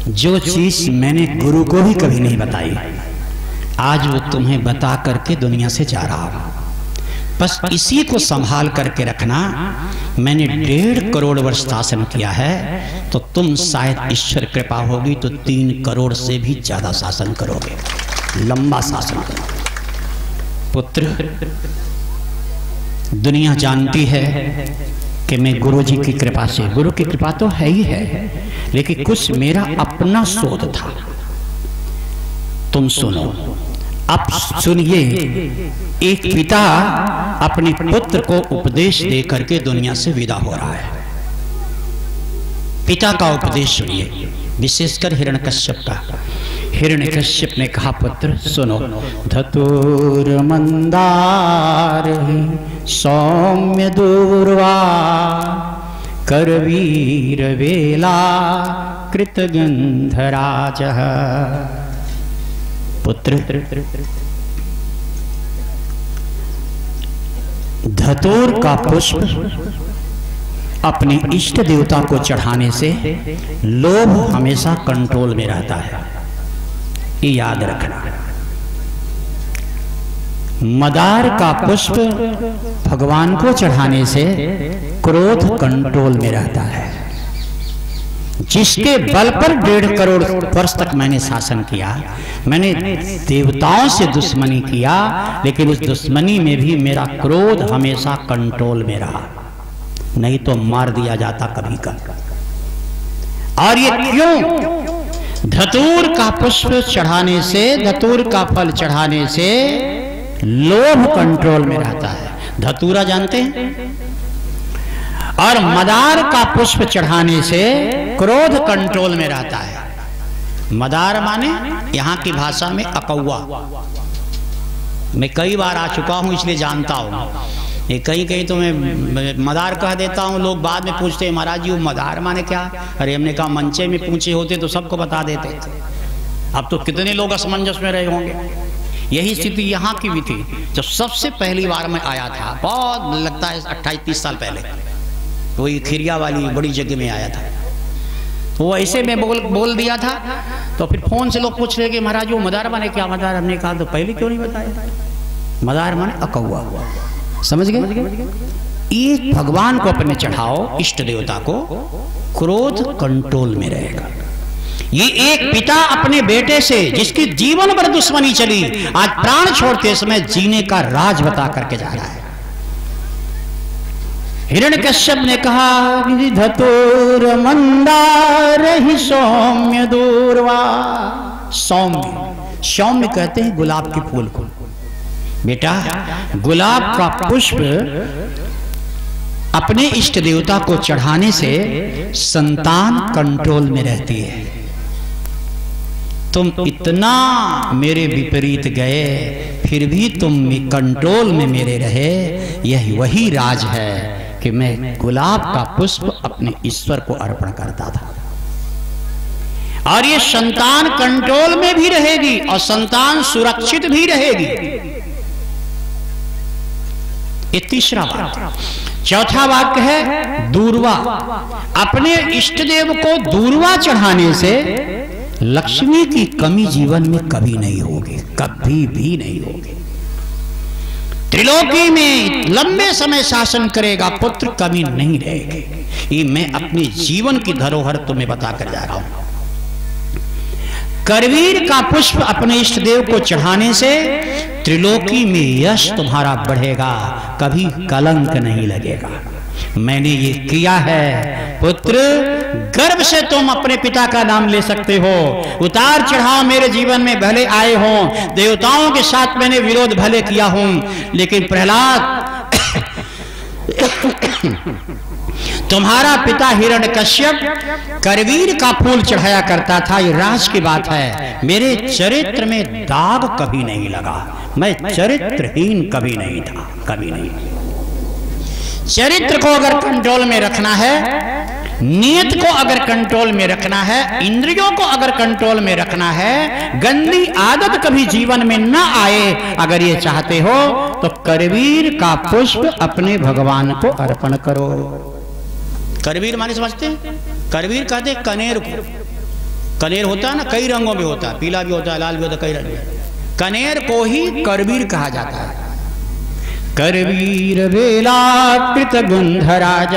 जो चीज मैंने गुरु को भी कभी नहीं बताई, आज वो तुम्हें बता करके दुनिया से जा रहा हूं। बस इसी को संभाल करके रखना। मैंने 1.5 करोड़ वर्ष शासन किया है, तो तुम शायद ईश्वर कृपा होगी तो 3 करोड़ से भी ज्यादा शासन करोगे, लंबा शासन करोगे। पुत्र, दुनिया जानती है कि मैं गुरु जी की कृपा से, गुरु की कृपा तो है ही है, लेकिन कुछ मेरा अपना शोध था। तुम सुनो, अब सुनिए, एक पिता अपने पुत्र को उपदेश दे करके दुनिया से विदा हो रहा है। पिता का उपदेश सुनिए, विशेषकर हिरण्यकश्यप का। हिरण्यकश्यप ने कहा, पुत्र सुनो, धतुर मंदार सौम्य दूर्वा करवीर वेला कृतगंधराज। पुत्र, धतूर का पुष्प अपने इष्ट देवता को चढ़ाने से लोभ हमेशा कंट्रोल में रहता है, ये याद रखना। मदार का पुष्प भगवान को चढ़ाने से क्रोध कंट्रोल में रहता है। जिसके बल पर 1.5 करोड़ वर्ष तक मैंने शासन किया, मैंने देवताओं से दुश्मनी किया, लेकिन उस दुश्मनी में भी मेरा क्रोध हमेशा कंट्रोल में रहा, नहीं तो मार दिया जाता कभी कभी। और ये क्यों? धतूर का पुष्प चढ़ाने से, धतूर का फल चढ़ाने से लोभ कंट्रोल में रहता है। धतूरा जानते हैं? और मदार का पुष्प चढ़ाने से क्रोध कंट्रोल में रहता है। मदार माने यहां की भाषा में अकौवा। मैं कई बार आ चुका हूँ इसलिए जानता हूँ। ये कहीं कहीं तो मैं मदार कह देता हूँ, लोग बाद में पूछते हैं महाराज जी वो मदार माने क्या? अरे हमने कहा मंचे में पूछे होते तो सबको बता देते। अब तो कितने लोग असमंजस में रहे होंगे। यही स्थिति यहाँ की भी थी। जब सबसे पहली बार मैं आया था, बहुत लगता है 28-30 साल पहले, तो ये खिरिया वाली बड़ी जगह में आया था। तो ऐसे में बोल दिया था। तो फिर फोन से लोग पूछ रहे कि महाराज वो मदार माने क्या? मदार हमने कहा तो पहले क्यों नहीं बताया? मदार माने अकौआ, समझ गए? ये भगवान को अपने चढ़ाओ, इष्ट देवता को, क्रोध कंट्रोल में रहेगा। ये एक पिता अपने बेटे से जिसकी जीवन भर दुश्मनी चली, आज प्राण छोड़ते समय जीने का राज बता करके जा रहा है। हिरण्यकश्यप ने कहा धतुर मंदार ही सौम्य दूरवा। सौम्य, सौम्य कहते हैं गुलाब के फूल को। बेटा गुलाब का पुष्प अपने इष्ट देवता को चढ़ाने से संतान कंट्रोल में रहती है। तुम इतना मेरे विपरीत गए फिर भी तुम कंट्रोल में मेरे रहे। यही वही राज है कि मैं गुलाब का पुष्प अपने ईश्वर को अर्पण करता था। और ये संतान कंट्रोल में भी रहेगी और संतान सुरक्षित भी रहेगी। ये तीसरा वाक्य। चौथा वाक्य है दूर्वा। अपने इष्ट देव को दूर्वा चढ़ाने से लक्ष्मी की कमी जीवन में कभी नहीं होगी, कभी भी नहीं होगी। त्रिलोकी में लंबे समय शासन करेगा, पुत्र कमी नहीं रहेगी। ये मैं अपने जीवन की धरोहर तुम्हें बताकर जा रहा हूं। करवीर का पुष्प अपने इष्ट देव को चढ़ाने से त्रिलोकी में यश तुम्हारा बढ़ेगा, कभी कलंक नहीं लगेगा। मैंने ये किया है पुत्र। गर्व से तुम अपने पिता का नाम ले सकते हो। उतार चढ़ाव मेरे जीवन में भले आए हों, देवताओं के साथ मैंने विरोध भले किया हूं, लेकिन प्रहलाद तुम्हारा पिता हिरण्यकश्यप करवीर का फूल चढ़ाया करता था। ये राज की बात है। मेरे चरित्र में दाग कभी नहीं लगा। मैं चरित्रहीन कभी नहीं था, कभी नहीं। चरित्र को अगर कंट्रोल में रखना है, नियत को अगर कंट्रोल में रखना है, इंद्रियों को अगर कंट्रोल में रखना है, गंदी आदत कभी जीवन में न आए, अगर ये चाहते हो तो करवीर का पुष्प अपने भगवान को अर्पण करो। करवीर माने समझते हैं? करवीर कहते हैं कनेर को। कनेर होता है ना, कई रंगों में होता है, पीला भी होता है, लाल भी होता है, कई रंग में। कनेर को ही करवीर कहा जाता है। करवीर बेला कृत गुंधराज।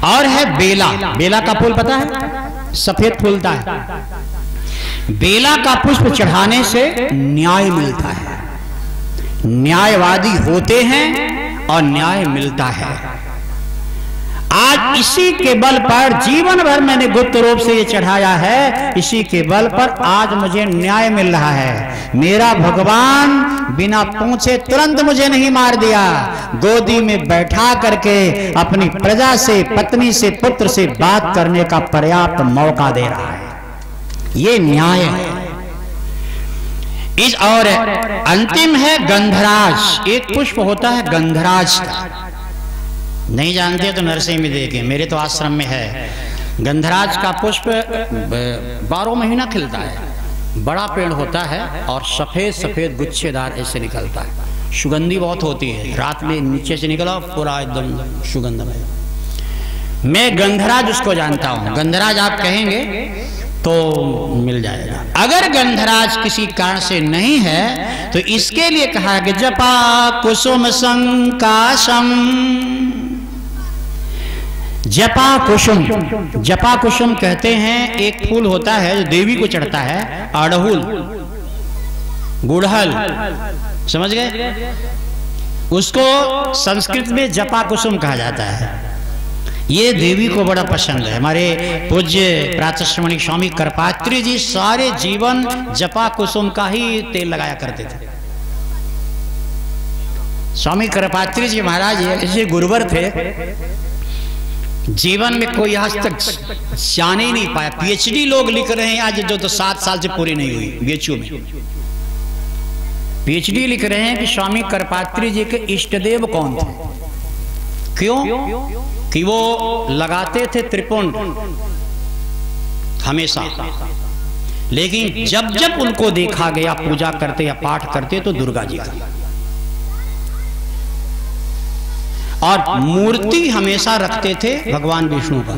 और है बेला। बेला का फूल पता है? सफेद फूलता है। बेला का पुष्प चढ़ाने से न्याय मिलता है। न्यायवादी होते हैं और न्याय मिलता है। आज इसी के बल पर जीवन भर मैंने गुप्त रूप से ये चढ़ाया है। इसी के बल पर आज मुझे न्याय मिल रहा है। मेरा भगवान बिना पूछे तुरंत मुझे नहीं मार दिया, गोदी में बैठा करके अपनी प्रजा से, पत्नी से, पुत्र से बात करने का पर्याप्त मौका दे रहा है। ये न्याय है। इस और अंतिम है गंधराज। एक पुष्प होता है गंधराज का, नहीं जानते तो नरसिंह में देखें, मेरे तो आश्रम में है। गंधराज का पुष्प 12 महीना खिलता है। बड़ा पेड़ होता है और सफेद सफेद गुच्छेदार ऐसे निकलता है। सुगंधी बहुत होती है। रात में नीचे से निकला पूरा एकदम सुगंध में। मैं गंधराज उसको जानता हूं। गंधराज आप कहेंगे तो मिल जाएगा। अगर गंधराज किसी कारण से नहीं है तो इसके लिए कहा कि जपा कुसुम संकाशम। जपा कुसुम, जपा कुसुम कहते हैं एक फूल होता है जो देवी को चढ़ता है, अड़हुल, गुड़हल, समझ गए? उसको संस्कृत में जपा कुसुम कहा जाता है। ये देवी को बड़ा पसंद है। हमारे पूज्य प्रातःश्रमणी स्वामी करपात्री जी सारे जीवन जपा कुसुम का ही तेल लगाया करते थे। स्वामी करपात्री जी महाराज ऐसे गुरुवर थे, जीवन में कोई आज तक जान ही नहीं पाया। पीएचडी लोग लिख रहे हैं आज, जो तो 7 साल से पूरी नहीं हुई बीएचयू में। पीएचडी लिख रहे हैं कि स्वामी करपात्री जी के इष्टदेव कौन थे। क्यों? कि वो लगाते थे त्रिपुंड हमेशा, लेकिन जब जब उनको देखा गया पूजा करते या पाठ करते तो दुर्गा जी का, और मूर्ति हमेशा रखते थे भगवान विष्णु का।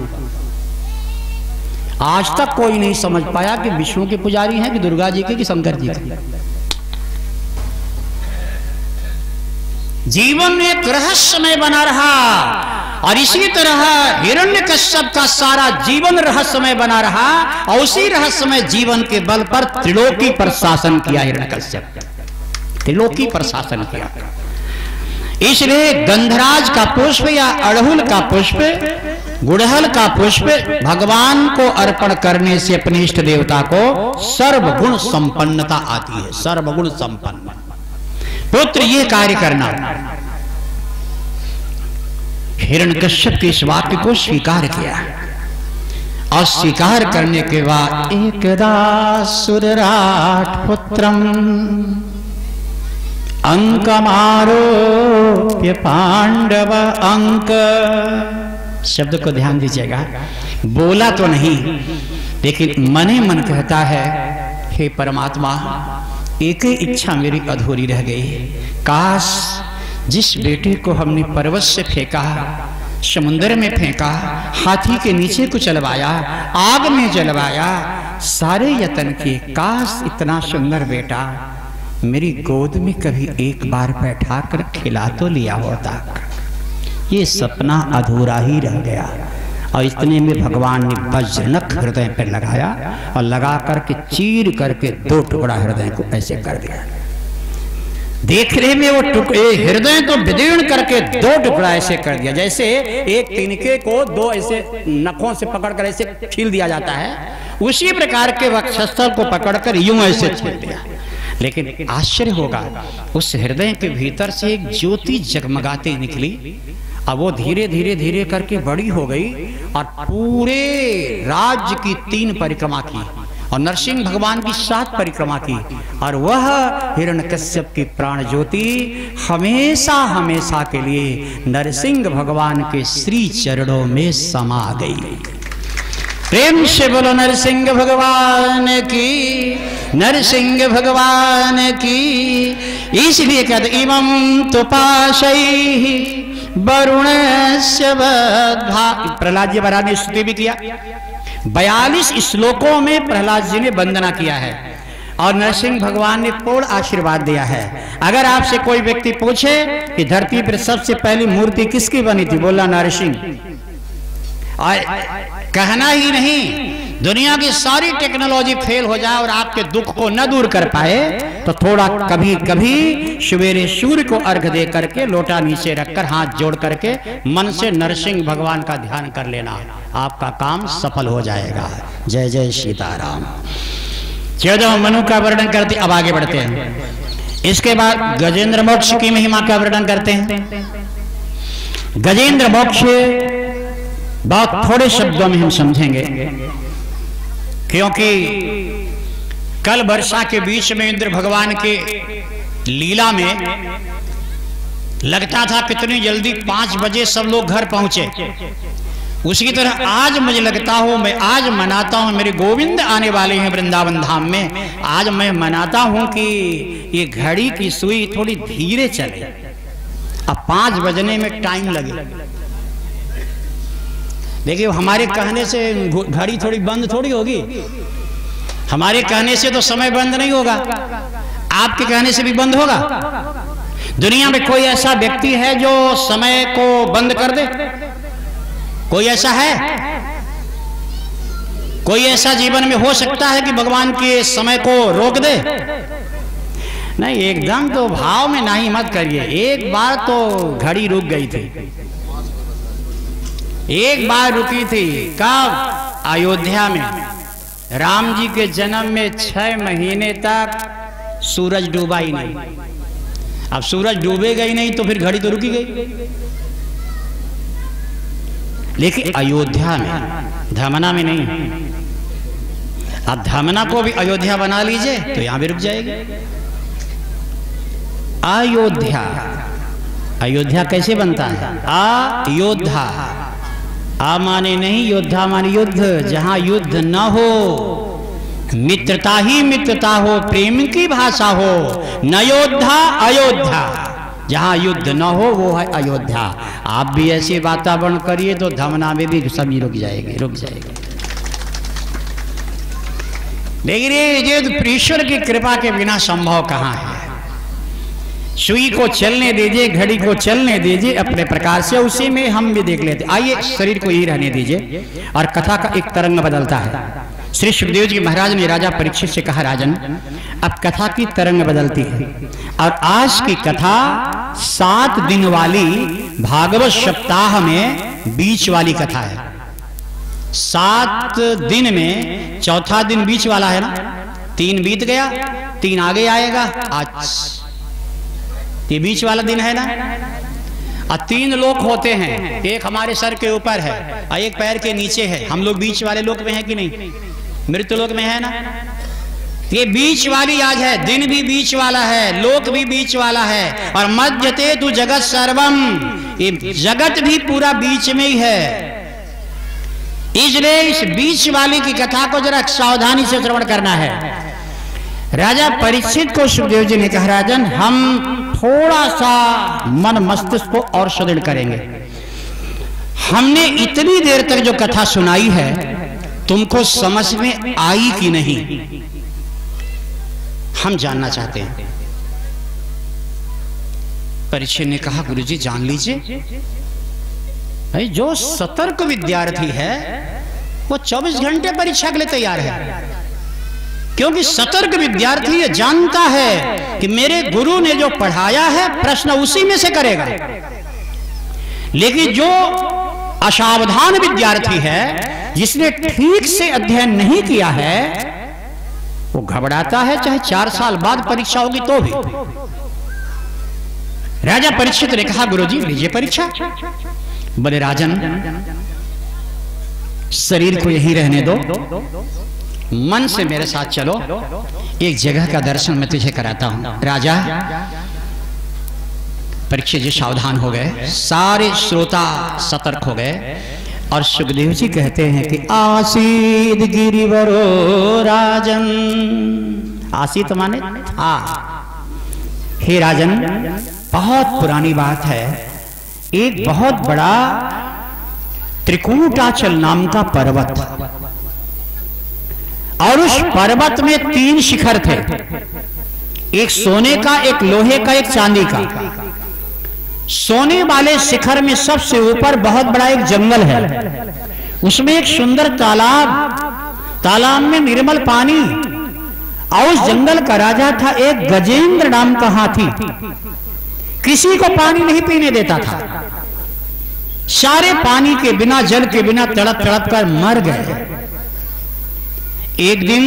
आज तक कोई नहीं समझ पाया कि विष्णु के पुजारी हैं कि दुर्गा जी के कि शंकर जी के। जीवन एक रहस्यमय बना रहा, और इसी तरह हिरण्यकश्यप का सारा जीवन रहस्यमय बना रहा, और उसी रहस्यमय जीवन के बल पर त्रिलोकी पर शासन किया हिरण्यकश्यप, त्रिलोकी पर शासन किया। इसलिए गंधराज का पुष्प या अड़हुल का पुष्प, गुड़हल का पुष्प भगवान को अर्पण करने से अपने इष्ट देवता को सर्वगुण संपन्नता आती है, सर्वगुण संपन्न। पुत्र ये कार्य करना। हिरण्यकश्यप के इस वाक्य को स्वीकार किया, और स्वीकार करने के बाद एकदा सुरराट पुत्रम अंकमारोप्य पांडव अंक, शब्द को ध्यान दीजिएगा, बोला तो नहीं लेकिन मने मन कहता है, हे परमात्मा एक ही इच्छा मेरी अधूरी रह गई, काश जिस बेटे को हमने पर्वत से फेंका, समुद्र में फेंका, हाथी के नीचे को चलवाया, आग में जलवाया, सारे यत्न किए, काश इतना सुंदर बेटा मेरी गोद में कभी एक बार बैठा कर खिला तो लिया होता। ये सपना अधूरा ही रह गया। और इतने में भगवान ने वज्रनख हृदय पर लगाया, और लगा करके चीर करके 2 टुकड़ा हृदय को ऐसे कर दिया। देखने में वो हृदय तो विदीर्ण करके 2 टुकड़ा ऐसे कर दिया, जैसे एक तिनके को 2 ऐसे नखों से पकड़कर ऐसे छील दिया जाता है, उसी प्रकार के वक्षस्थल को पकड़कर यूं ऐसे छील दिया। लेकिन आश्चर्य होगा, उस हृदय के भीतर से एक ज्योति जगमगाती निकली, अब वो धीरे धीरे धीरे करके बड़ी हो गई, और पूरे राज्य की 3 परिक्रमा की, और नरसिंह भगवान की 7 परिक्रमा की, और वह हिरण्यकश्यप की प्राण ज्योति हमेशा हमेशा के लिए नरसिंह भगवान के श्री चरणों में समा गई। प्रेम से बोलो नरसिंह भगवान की, नरसिंह भगवान की। इसलिए कहते इमं तो पाशैहि वरुणस्य बद्धा, प्रहलाद जी महाराज ने स्तुति भी किया। 42 श्लोकों में प्रहलाद जी ने वंदना किया है, और नरसिंह भगवान ने पूर्ण आशीर्वाद दिया है। अगर आपसे कोई व्यक्ति पूछे कि धरती पर सबसे पहली मूर्ति किसकी बनी थी, बोला नरसिंह। और कहना ही नहीं, दुनिया की सारी टेक्नोलॉजी फेल हो जाए और आपके दुख को न दूर कर पाए, तो थोड़ा कभी कभी सवेरे सूर्य को अर्घ दे करके लोटा नीचे रखकर हाथ जोड़ करके मन से नरसिंह भगवान का ध्यान कर लेना, आपका काम सफल हो जाएगा। जय जय सीताराम। 14 मनु का वर्णन करते, अब आगे बढ़ते हैं। इसके बाद गजेंद्र मोक्ष की महिमा का वर्णन करते हैं। गजेंद्र मोक्ष बहुत थोड़े शब्दों में हम समझेंगे, क्योंकि कल वर्षा के बीच में इंद्र भगवान के लीला में लगता था कितनी जल्दी 5 बजे सब लोग घर पहुंचे। उसी तरह आज मुझे लगता हो, मैं आज मनाता हूं, मेरे गोविंद आने वाले हैं वृंदावन धाम में, आज मैं मनाता हूं कि ये घड़ी की सुई थोड़ी धीरे चले, अब 5 बजने में टाइम लगे। देखिए हमारे कहने से घड़ी थोड़ी बंद थोड़ी होगी, हमारे कहने से तो समय बंद नहीं होगा, आपके कहने से भी बंद होगा। दुनिया में कोई ऐसा व्यक्ति है जो समय को बंद कर दे? कोई ऐसा है? कोई ऐसा जीवन में हो सकता है कि भगवान के समय को रोक दे? नहीं, एकदम तो भाव में नहीं मत करिए। एक बार तो घड़ी रुक गई थी, एक बार रुकी थी। कब? अयोध्या में राम जी के जन्म में 6 महीने तक सूरज डूबा ही नहीं। अब सूरज डूबेगा ही नहीं तो फिर घड़ी तो रुकी गई। लेकिन अयोध्या में, धमना में नहीं। अब धमना को भी अयोध्या बना लीजिए तो यहां भी रुक जाएगी। अयोध्या। अयोध्या कैसे बनता है? अयोध्या। आ माने नहीं, योद्धा माने युद्ध। जहां युद्ध न हो, मित्रता ही मित्रता हो, प्रेम की भाषा हो, न योद्धा अयोध्या। जहां युद्ध न हो वो है अयोध्या। आप भी ऐसे वातावरण करिए तो धमना में भी सभी रुक जाएंगे, रुक जाएंगे। लेकिन ये ईश्वर की कृपा के बिना संभव कहां है। सुई को चलने दीजिए, घड़ी को चलने दीजिए अपने प्रकार से, उसी में हम भी देख लेते। आइए शरीर को ही रहने दीजिए और कथा का एक तरंग बदलता है। श्री सुखदेव जी महाराज ने राजा परीक्षित से कहा, राजन अब कथा की तरंग बदलती है और आज की कथा 7 दिन वाली भागवत सप्ताह में बीच वाली कथा है। 7 दिन में चौथा दिन बीच वाला है ना। 3 बीत गया, 3 आगे आएगा। आज ये बीच वाला दिन है ना। और 3 लोक होते हैं, एक हमारे सर के ऊपर है और एक पैर के नीचे है। हम लोग बीच वाले लोक में हैं कि नहीं? मृत्यु लोक में है ना। ये बीच वाली आज है, दिन भी बीच वाला है, लोक भी बीच वाला है, और मध्यते तु जगत सर्वम, ये जगत भी पूरा बीच में ही है। इसलिए इस बीच वाली की कथा को जरा सावधानी से श्रवण करना है। राजा परीक्षित को सुखदेव जी ने कहा, राजन हम थोड़ा सा मन मस्तिष्क को और सुदृढ़ करेंगे। हमने इतनी देर तक जो कथा सुनाई है तुमको समझ में आई कि नहीं, हम जानना चाहते हैं। परीक्षित ने कहा, गुरुजी जान लीजिए, भाई जो सतर्क विद्यार्थी है वो 24 घंटे परीक्षा के लिए तैयार है। क्योंकि सतर्क विद्यार्थी ये जानता है कि मेरे गुरु ने जो पढ़ाया है प्रश्न उसी में से करेगा। लेकिन जो असावधान विद्यार्थी है, जिसने ठीक से अध्ययन नहीं किया है, वो घबराता है, चाहे 4 साल बाद परीक्षा होगी तो भी। राजा परीक्षित ने कहा, गुरुजी लीजिए परीक्षा। बोले, राजन शरीर को यही रहने दो, मन से मेरे साथ चलो, एक जगह का दर्शन मैं तुझे कराता हूं। राजा परीक्षित जी सावधान हो गए, सारे श्रोता सतर्क हो गए और सुखदेव जी कहते हैं कि आसीद गिरिवरो राजन। आसीत माने था। हे राजन, बहुत पुरानी बात है, एक बहुत बड़ा त्रिकूटाचल नाम का पर्वत, और उस पर्वत में 3 शिखर थे, एक सोने का, एक लोहे का, एक चांदी का। सोने वाले शिखर में सबसे ऊपर बहुत बड़ा एक जंगल है, उसमें एक सुंदर तालाब, तालाब में निर्मल पानी, और उस जंगल का राजा था एक गजेंद्र नाम का हाथी। किसी को पानी नहीं पीने देता था, सारे पानी के बिना, जल के बिना तड़प तड़प कर मर गए। एक दिन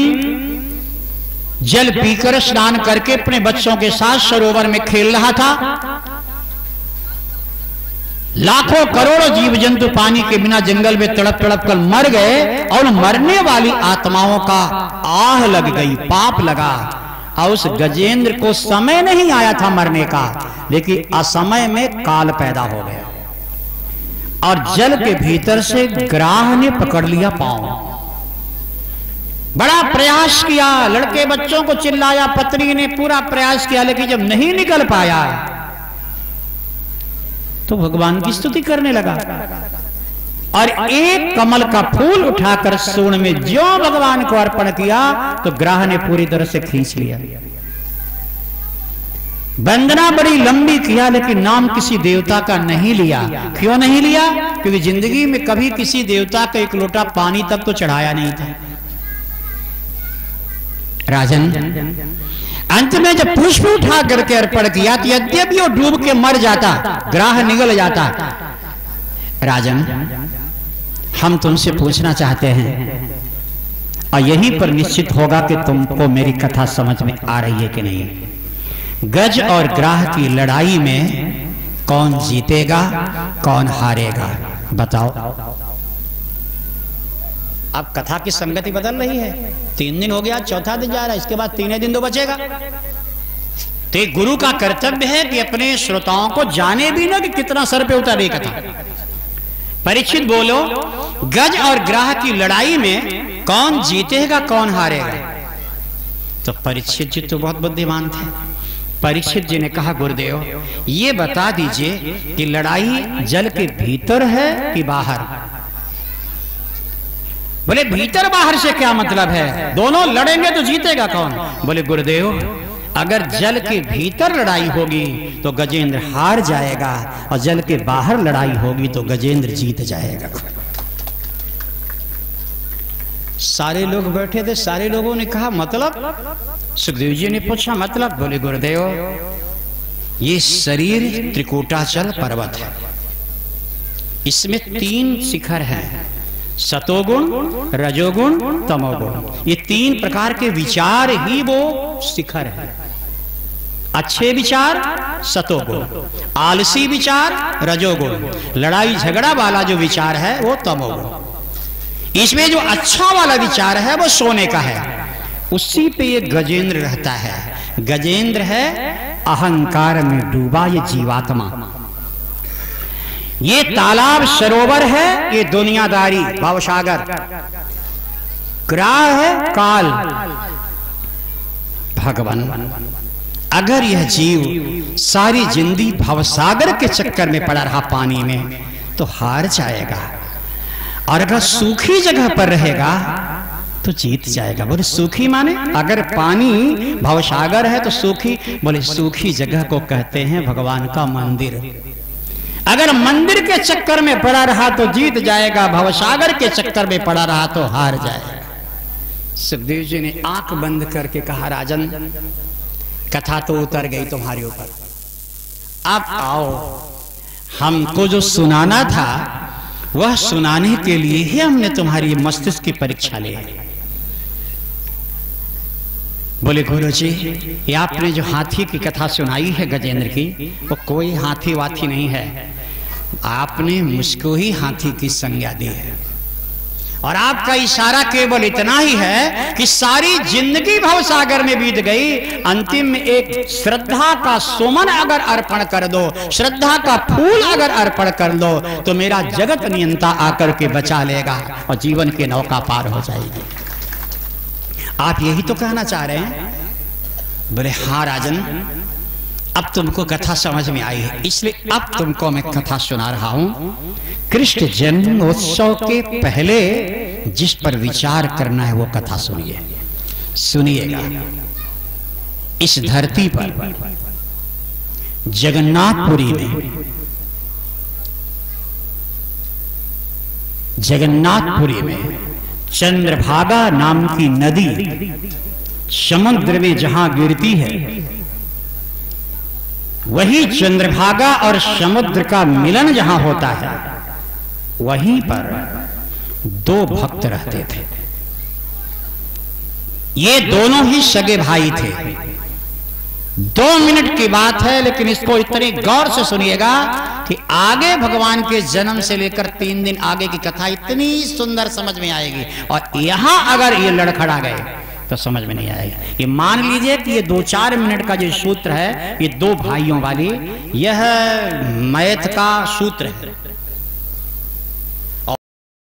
जल पीकर स्नान करके अपने बच्चों के साथ सरोवर में खेल रहा था। लाखों करोड़ों जीव जंतु पानी के बिना जंगल में तड़प तड़प कर मर गए, और मरने वाली आत्माओं का आह लग गई, पाप लगा। और उस गजेंद्र को समय नहीं आया था मरने का, लेकिन असमय में काल पैदा हो गया और जल के भीतर से ग्राह ने पकड़ लिया पांव। बड़ा प्रयास किया, लड़के बच्चों को चिल्लाया, पत्नी ने पूरा प्रयास किया, लेकिन जब नहीं निकल पाया तो भगवान की स्तुति करने लगा और एक कमल का फूल उठाकर सूंड में ज्यों भगवान को अर्पण किया तो ग्राह ने पूरी तरह से खींच लिया। वंदना बड़ी लंबी किया, लेकिन नाम किसी देवता का नहीं लिया। क्यों नहीं लिया? क्योंकि जिंदगी में कभी किसी देवता का एक लोटा पानी तक तो चढ़ाया नहीं था। राजन अंत में जब पुष्प उठा करके अर्पण किया तो यद्यपि वो डूब के मर जाता, ग्राह निगल जाता। राजन हम तुमसे पूछना चाहते हैं, और यहीं पर निश्चित होगा कि तुमको मेरी कथा समझ में आ रही है कि नहीं। गज और ग्राह की लड़ाई में कौन जीतेगा, कौन हारेगा, बताओ। अब कथा की संगति बदल रही है। 3 दिन हो गया, चौथा दिन जा रहा है, इसके बाद 3 दिन तो बचेगा। तो एक गुरु का कर्तव्य है कि अपने श्रोताओं को जाने भी ना कि कितना सर पे उतारे कथा। परीक्षित बोलो, गज और ग्राह की लड़ाई में कौन जीतेगा कौन हारेगा? तो परीक्षित जी तो बहुत बुद्धिमान थे। परीक्षित जी ने कहा, गुरुदेव ये बता दीजिए कि लड़ाई जल के भीतर है कि बाहर? बोले भीतर बाहर से क्या मतलब है, दोनों लड़ेंगे तो जीतेगा कौन? बोले गुरुदेव अगर जल के भीतर लड़ाई होगी तो गजेंद्र हार जाएगा, और जल के बाहर लड़ाई होगी तो गजेंद्र जीत जाएगा। सारे लोग बैठे थे, सारे लोगों ने कहा मतलब? सुखदेव जी ने पूछा मतलब? बोले गुरुदेव ये शरीर त्रिकूटाचल पर्वत है, इसमें 3 शिखर हैं, सतोगुण, रजोगुण, तमोगुण। ये 3 प्रकार के विचार ही वो शिखर है। अच्छे विचार सतोगुण, आलसी विचार रजोगुण, लड़ाई झगड़ा वाला जो विचार है वो तमोगुण। इसमें जो अच्छा वाला विचार है वो सोने का है, उसी पे ये गजेंद्र रहता है। गजेंद्र है अहंकार में डूबा ये जीवात्मा। ये तालाब सरोवर है ये दुनियादारी भवसागर। ग्राह है काल भगवान। अगर यह जीव सारी जिंदगी भवसागर के चक्कर में पड़ा रहा पानी में तो हार जाएगा, और अगर सूखी जगह पर रहेगा तो जीत जाएगा। बोले सूखी माने? अगर पानी भवसागर है तो सूखी? बोले सूखी जगह को कहते हैं भगवान का मंदिर। अगर मंदिर के चक्कर में पड़ा रहा तो जीत जाएगा, भवसागर के चक्कर में पड़ा रहा तो हार जाएगा। सुखदेव जी ने आंख बंद करके कहा, राजन कथा तो उतर गई तुम्हारे ऊपर, अब आओ हमको जो सुनाना था वह सुनाने के लिए ही हमने तुम्हारी मस्तिष्क की परीक्षा ली। बोले गुरु जी ये आपने जो हाथी की कथा सुनाई है गजेंद्र की, वो कोई हाथी वाथी नहीं है, आपने मुझको ही हाथी की संज्ञा दी है, और आपका इशारा केवल इतना ही है कि सारी जिंदगी भवसागर में बीत गई, अंतिम में एक श्रद्धा का सुमन अगर अर्पण कर दो, श्रद्धा का फूल अगर अर्पण कर दो तो मेरा जगत नियंता आकर के बचा लेगा और जीवन की नौका पार हो जाएगी। आप यही तो कहना चाह रहे हैं? बोले हाँ राजन, अब तुमको कथा समझ में आई है, इसलिए अब तुमको मैं कथा सुना रहा हूं। कृष्ण जन्मोत्सव के पहले जिस पर विचार करना है वो कथा सुनिए, सुनिएगा। इस धरती पर जगन्नाथपुरी में, जगन्नाथपुरी में चंद्रभागा नाम की नदी समुद्र में जहां गिरती है, वही चंद्रभागा और समुद्र का मिलन जहां होता है, वहीं पर 2 भक्त रहते थे। ये दोनों ही सगे भाई थे। 2 मिनट की बात है, लेकिन इसको इतने गौर से सुनिएगा कि आगे भगवान के जन्म से लेकर 3 दिन आगे की कथा इतनी सुंदर समझ में आएगी, और यहां अगर ये लड़खड़ा गए तो समझ में नहीं आएगा। ये मान लीजिए कि ये 2-4 मिनट का जो सूत्र है, ये 2 भाइयों वाली, यह मैथ का सूत्र है।